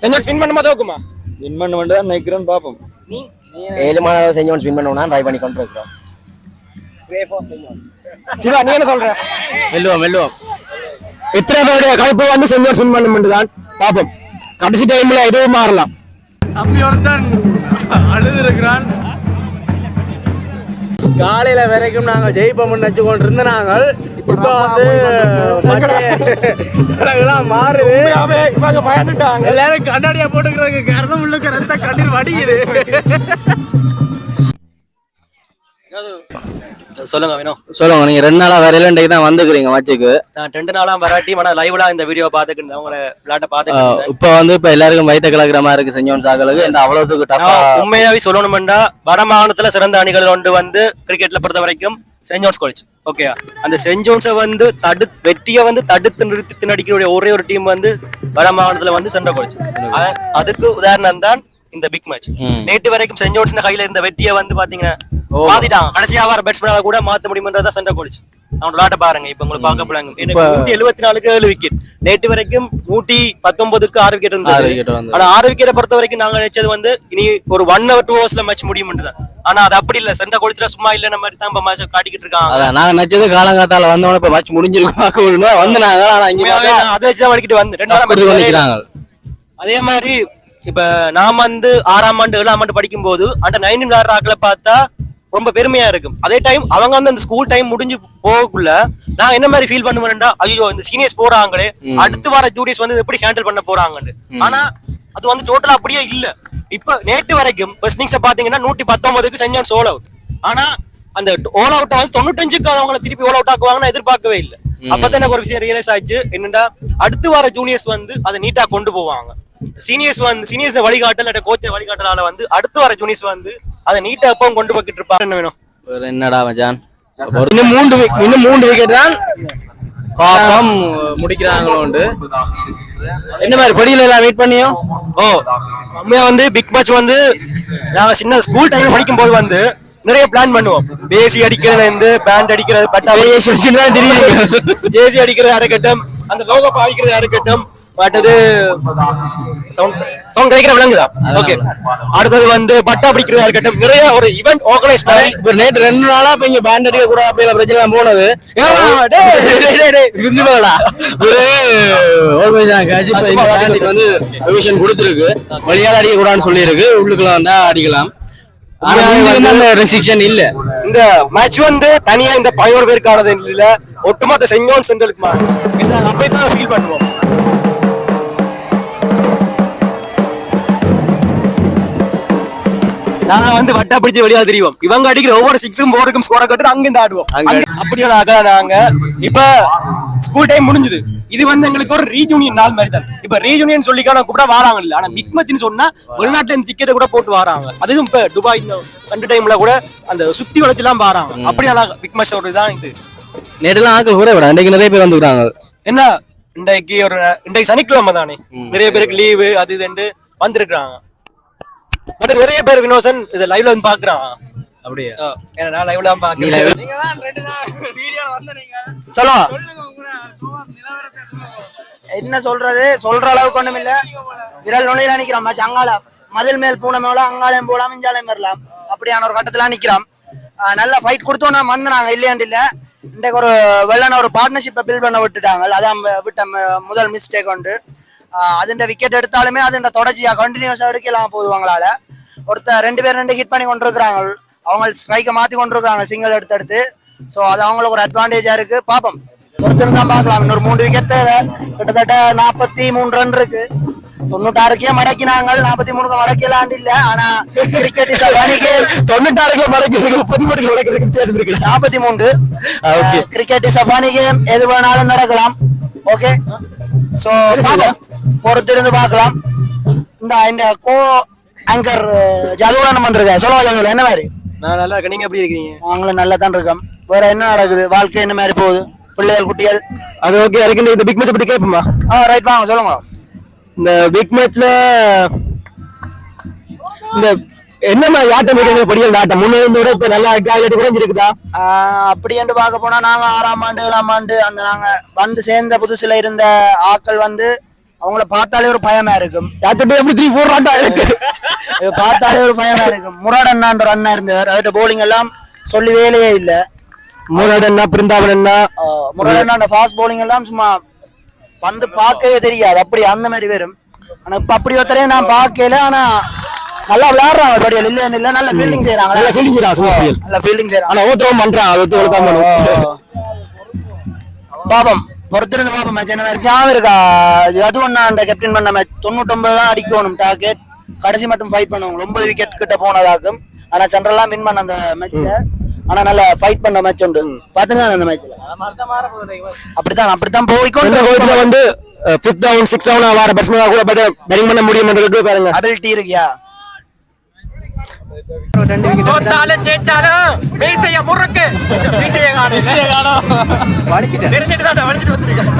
செஞ்சு ஸ்பின் பண்ணுமா தோக்குமா? வின் பண்ண வேண்டியதான் நினைக்கிறேன்னு பார்ப்போம். நீ 7 மாதம் செஞ்சு ஸ்பின் பண்ணுவோம்னா ட்ரை பண்ணி கொண்டு இருக்கோம். சிவா நீ என்ன சொல்ற? வெல்லுவோம். எத்தனை பேருடைய கழிப்பு வந்து செஞ்சு ஸ்பின் பண்ண மட்டும்தான் பார்ப்போம். கடைசி டைம்ல எதுவும் மாறலாம். அப்படி ஒருத்தன் அழுது இருக்கிறான். காலையில வரைக்கும் நாங்கள் ஜெயிப்போம்னு நினைச்சு கொண்டு இருந்த நாங்கள் இப்போ மாறுது. பயந்துட்டாங்க எல்லாரும் கண்ணாடியா போட்டுக்கிறதுக்கு காரணம் உள்ளுக்கு ரத்த கண்ணீர் வடிக்குது. சொல்லுங்க வேணும் சொல்லுங்க. நீங்க 2 நாளா வரையில இன்றைக்கு தான் வந்துக்கிறீங்க மச்சுக்கு. நான் 2 நாளா வராட்டி லைவ்ல இந்த வீடியோ பாத்துக்கிட்டு அவங்கள விளையாட்ட பாத்துக்கிட்டு இப்ப எல்லாருக்கும் வயிற்று கலக்கிற மாதிரி இருக்கு செஞ்சோன் சாக்களுக்கு. இந்த அவ்வளவுக்கு டஃபா உண்மையாவே சொல்லணும்னா வட மாநிலத்துல சிறந்த அணிகள் ஒன்று வந்து கிரிக்கெட்ல பொறுத்த வரைக்கும் சென்ட் ஜோன்ஸ் காலேஜ். ஓகே, அந்த சென்ட் ஜோன்ஸை வந்து வெற்றியை வந்து தடுத்து நிறுத்தி நடிக்கக்கூடிய ஒரே ஒரு டீம் வந்து வட மாநிலத்துல வந்து சென்ட் காலேஜ். அதுக்கு உதாரணம் தான் இந்த பிக் மேட்ச். நேற்று வரைக்கும் சென்ட் ஜோன்ஸ் கையில இருந்த வெற்றியை வந்து பாத்தீங்கன்னா மாத்திட்டாங்க. கடைசியா வர பேட்ஸ்மேனால கூட மாத்த முடியும்ன்றதா சென்ட் காலேஜ். அவங்க விளையாட்ட பாருங்க. இப்ப உங்களுக்கு பார்க்க போறாங்க 174க்கு 7 விக்கெட். நேற்று வரைக்கும் 119க்கு 6 விக்கெட் இருந்தது. ஆனா 6 விக்கெட்டை பொறுத்த வரைக்கும் நாங்க நினைச்சது வந்து இனி ஒரு 1 hour 2 hours மேட்ச் முடியும்ன்றதான். ஆனா அது அப்படி இல்ல. சென்ட் காலேஜ்ல சும்மா இல்ல மாதிரி தான் மேட்ச் காட்டிக்கிட்டு இருக்காங்க. நாங்க நினைச்சது காலங்காத்தால வந்தவன இப்ப மேட்ச் முடிஞ்சிருக்கும் வந்து நாங்க அதை வச்சுதான் வலிக்கிட்டு வந்து 2 அதே மாதிரி இப்ப நான் வந்து 6ஆம் ஆண்டு 7ஆம் ஆண்டு படிக்கும் போது அந்த 9 விளையாடுற ஆக்களை பார்த்தா ரொம்ப பெருமையா இருக்கும். அதே டைம் அவங்க வந்து அந்த ஸ்கூல் டைம் முடிஞ்சு போகக்குள்ள நான் என்ன மாதிரி ஃபீல் பண்ணுவேன்டா, ஐயோ இந்த சீனியர்ஸ் போறாங்களே அடுத்து வர ஜூனியர்ஸ் வந்து எப்படி ஹேண்டில் பண்ண போறாங்கன்னு. ஆனா அது வந்து டோட்டலா அப்படியே இல்ல. இப்ப நேற்று வரைக்கும் இன்னிங்ஸ் பாத்தீங்கன்னா 119க்கு சென்ட் ஜான்ஸ் ஆல் அவுட். ஆனா அந்த ஆல் அவுட் வந்து 95க்கு அவங்களை திருப்பி ஆல் அவுட் ஆக்குவாங்கன்னு எதிர்பார்க்கவே இல்லை. அப்பதான் எனக்கு ஒரு விஷயம் ரியலைஸ் ஆயிடுச்சு. என்னன்னா அடுத்து வர ஜூனியர்ஸ் வந்து அதை நீட்டா கொண்டு போவாங்க. சீனியர்ஸ் வழிகாட்டல் கோச் வழிகாட்டலால வந்து அடுத்து வர ஜூனியர்ஸ் வந்து அதை நீட்டா எப்பவும் கொண்டு போய்கிட்டு இருப்பாங்க. என்ன வேணும் என்னடா மச்சான், இன்னும் 3 விக்கெட் தான் பாப்பம் முடிக்கிறாங்களோ. என்ன மாதிரி படியில எல்லாம் வெயிட் பண்ணியோ? உண்மையா வந்து பிக் மேட்ச் வந்து நாங்க சின்ன ஸ்கூல் டைம் படிக்கும் போது வந்து நிறைய பிளான் பண்ணுவோம். பேசி அடிக்கிறதுல இருந்து பேண்ட் அடிக்கிறது, பட்டா ஜேசி அடிக்கிறது இருக்கட்டும், அந்த லோகோ பாவிக்கிறது இருக்கட்டும், பட்டது சவுண்ட் கிடைக்கிற விளங்குதா. ஓகே, அடுத்தது வந்து பட்டா பிடிக்கிறதா இருக்கட்டும், நிறைய ஒரு ஈவென்ட் ஆர்கனைஸ் பண்ணி நேற்று 2 நாளா இப்ப இங்க பேண்ட் அடிக்க கூட அப்படியே பிரச்சனை போனது வந்து பெர்மிஷன் கொடுத்துருக்கு. வெளியால அடிக்க கூடாதுன்னு சொல்லி இருக்கு. உள்ளுக்குள்ள வந்தா அடிக்கலாம். ரெஸ்ட்ரிக்ஷன் இல்ல. இந்த மேட்ச் வந்து தனியா இந்த 11 பேருக்கானது இல்ல, ஒட்டுமொத்த சென்ட் ஜான்ஸ் சென்ட்ரலுக்கு அப்படிதான் ஃபீல் பண்ணுவோம். நாங்க வந்து வட்டா பிடிச்சு வெளியா தெரியும். இவங்க அடிக்கிற ஒவ்வொரு 6ம் 4க்கும் ஸ்கோரை கட்டு அங்க இருந்து ஆடுவோம். அப்படியே நாங்க இப்ப ஸ்கூல் டைம் முடிஞ்சது. இது வந்து எங்களுக்கு ஒரு ரீயூனியன் நாள் மாதிரி தான். இப்ப ரீயூனியன் சொல்லிக்கான கூட வராங்க இல்ல. ஆனா பிக் மேட்ச்னு சொன்னா வெளிநாட்டுல இருந்து டிக்கெட் கூட போட்டு வராங்க. அதுவும் இப்ப துபாய் இந்த சண்டே டைம்ல கூட அந்த சுத்தி வளைச்சு எல்லாம் வராங்க. அப்படியே பிக் மேட்ச் தான் இது. நேற்றுலாம் ஆட்கள் கூட விட இன்றைக்கு நிறைய பேர் வந்துக்கிறாங்க. என்ன இன்றைக்கு சனிக்கிழமை தானே, நிறைய பேருக்கு லீவு அது இதுன்னு வந்திருக்கிறாங்க. பட் நிறைய பேர் வினோசன் இத லைவ்ல வந்து பாக்குறான். அப்படியே ஏன்னா லைவ்ல பாக்குறேன். என்ன சொல்றது, சொல்ற அளவுக்கு ஒண்ணும் இல்ல. விரல் நுழையில நிக்கிறோம். அங்கால மதில் மேல் பூனை மேல அங்காலையும் போலாம் இஞ்சாலையும் வரலாம். அப்படியான ஒரு கட்டத்துல நிக்கிறோம். நல்ல ஃபைட் கொடுத்தோம்னா வந்தாங்க இல்லையாண்டு இல்ல. இன்றைக்கு ஒரு வெள்ளன ஒரு பார்ட்னர்ஷிப்பை பில்ட் பண்ண விட்டுட்டாங்க. அதான் விட்ட முதல் மிஸ்டேக் உண்டு. அதுண்ட விக்கெட் எடுத்தாலுமே அதுண்ட தொடர்ச்சியா கண்டினியூஸா எடுக்கலாம் போதுவாங்களால. ஒருத்தர் 2 பேர் 2 ஹிட் பண்ணி கொண்டிருக்கிறாங்க. அவங்க ஸ்ட்ரைக்கை மாத்தி கொண்டிருக்கிறாங்க சிங்கிள் எடுத்து. ஸோ அது அவங்களுக்கு ஒரு அட்வான்டேஜா இருக்கு. பாப்போம், ஒருத்தர் தான் பார்க்கலாம். இன்னொரு 3 விக்கெட் தேவை. கிட்டத்தட்ட 43 ரன் இருக்கு. 96க்கே மடக்கினாங்க, 43க்கு மடக்கலாண்டு இல்ல. ஆனா கிரிக்கெட் இஸ் 96க்கே மடக்கி 43 கிரிக்கெட் இஸ் ஃபனி கேம். எது வேணாலும் நடக்கலாம். ஓகே, சோ பொறுத்திருந்து பார்க்கலாம். இந்த கோ ஆங்கர் ஜதுவரன் வந்திருக்கேன். சொல்லுவாங்க என்ன மாதிரி? நான் நல்லா இருக்கேன். நீங்க எப்படி இருக்கீங்க? நாங்களும் நல்லா தான் இருக்கோம். வேற என்ன நடக்குது, வாழ்க்கை என்ன மாதிரி போகுது, பிள்ளைகள் குட்டிகள்? அது ஓகே இருக்கு. இந்த பிக் மேட்ச் பத்தி கேட்போமா? ரைட், வாங்க சொல்லுங்க. இந்த பிக் மேட்ச்ல இந்த என்ன மாதிரி ஆட்டம் படிகள் ஆட்டம் முன்னேறதோட இப்ப நல்லா குறைஞ்சிருக்குதா? அப்படி என்று பார்க்க போனா நாங்க 6ஆம் ஆண்டு 7ஆம் ஆண்டு அந்த நாங்க வந்து சேர்ந்த புதுசுல இருந்த ஆட்கள் வந்து அவங்கள பார்த்தாலே ஒரு பயமா இருக்கும். யாத்திட்டு எப்படி 3-4 ஆட்டா இருக்கு. பார்த்தாலே ஒரு பயமா இருக்கும். முராட் அண்ணான்ற ஒரு அண்ணா இருந்தார். அவர்கிட்ட போலிங் எல்லாம் சொல்லி வேலையே இல்ல. முராட் அண்ணா, பிருந்தாவன் அண்ணா, முராட் அண்ணா ஃபாஸ்ட் போலிங் எல்லாம் சும்மா வந்து பார்க்கவே தெரியாது. அப்படி அந்த மாதிரி வரும். ஆனா இப்ப அப்படி ஒருத்தரே நான் பார்க்கல. ஆனா நல்லா விளையாடுறாங்க. படியல் இல்ல நல்ல ஃபீல்டிங் செய்யறாங்க. நல்ல ஃபீல்டிங் செய்றாங்க. நல்ல ஃபீல்டிங் செய்யறாங்க. ஆனா ஓவர்த்ரோவும் பண்றாங்க. அது ஒருத்தர் தான் பாப்போம், பொறுத்திருந்து பாப்போம். மேட்ச் என்ன மாதிரி ஞாபகம் இருக்கா? அது ஒண்ணா அந்த கேப்டன் பண்ண மேட்ச் 99 தான் அடிக்கணும் டார்கெட். கடைசி மட்டும் ஃபைட் பண்ணுவாங்க. 9 விக்கெட் கிட்ட போனதாக்கும். ஆனா சென்ட்ரல்லாம் வின் பண்ண அந்த மேட்ச. ஆனா நல்ல ஃபைட் பண்ண மேட்ச் உண்டு. பாத்துங்க அந்த மேட்ச்ல. அப்படித்தான் போய்க்கொண்டு வந்து 5th down 6th down வர பேட்ஸ்மேன் கூட பேட்டிங் பண்ண முடியும்ன்றது பாருங்க. அபிலிட்டி இருக்கியா? தோத்தாலும் ஜெயிச்சாலும் மீசைய முறுக்கு. மீசைய காணோம். வலிச்சிட்டு வலிச்சிட்டு வந்துருக்கேன்.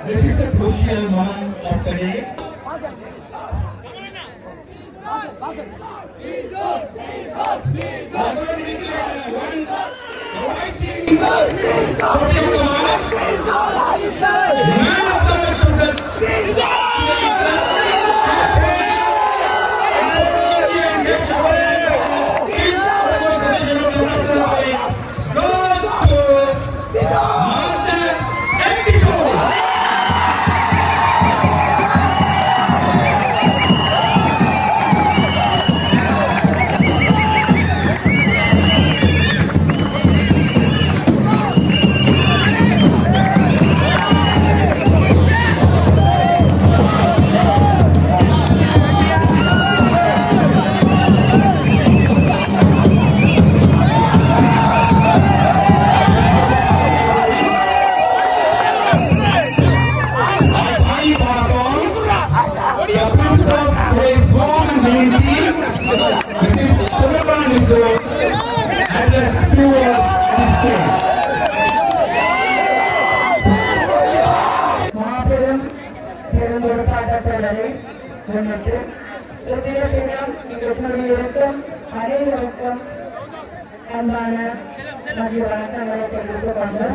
This is a crucial moment of the day. மாபெரும் பெரும்பொறுப்பாட்டத் தொடரை முன்னிட்டு இன்றைய தினம் இங்கு கூடியிருக்கும் அனைவருக்கும் அன்பான மதிய வணக்கங்களை தெரிவித்துக் கொண்டு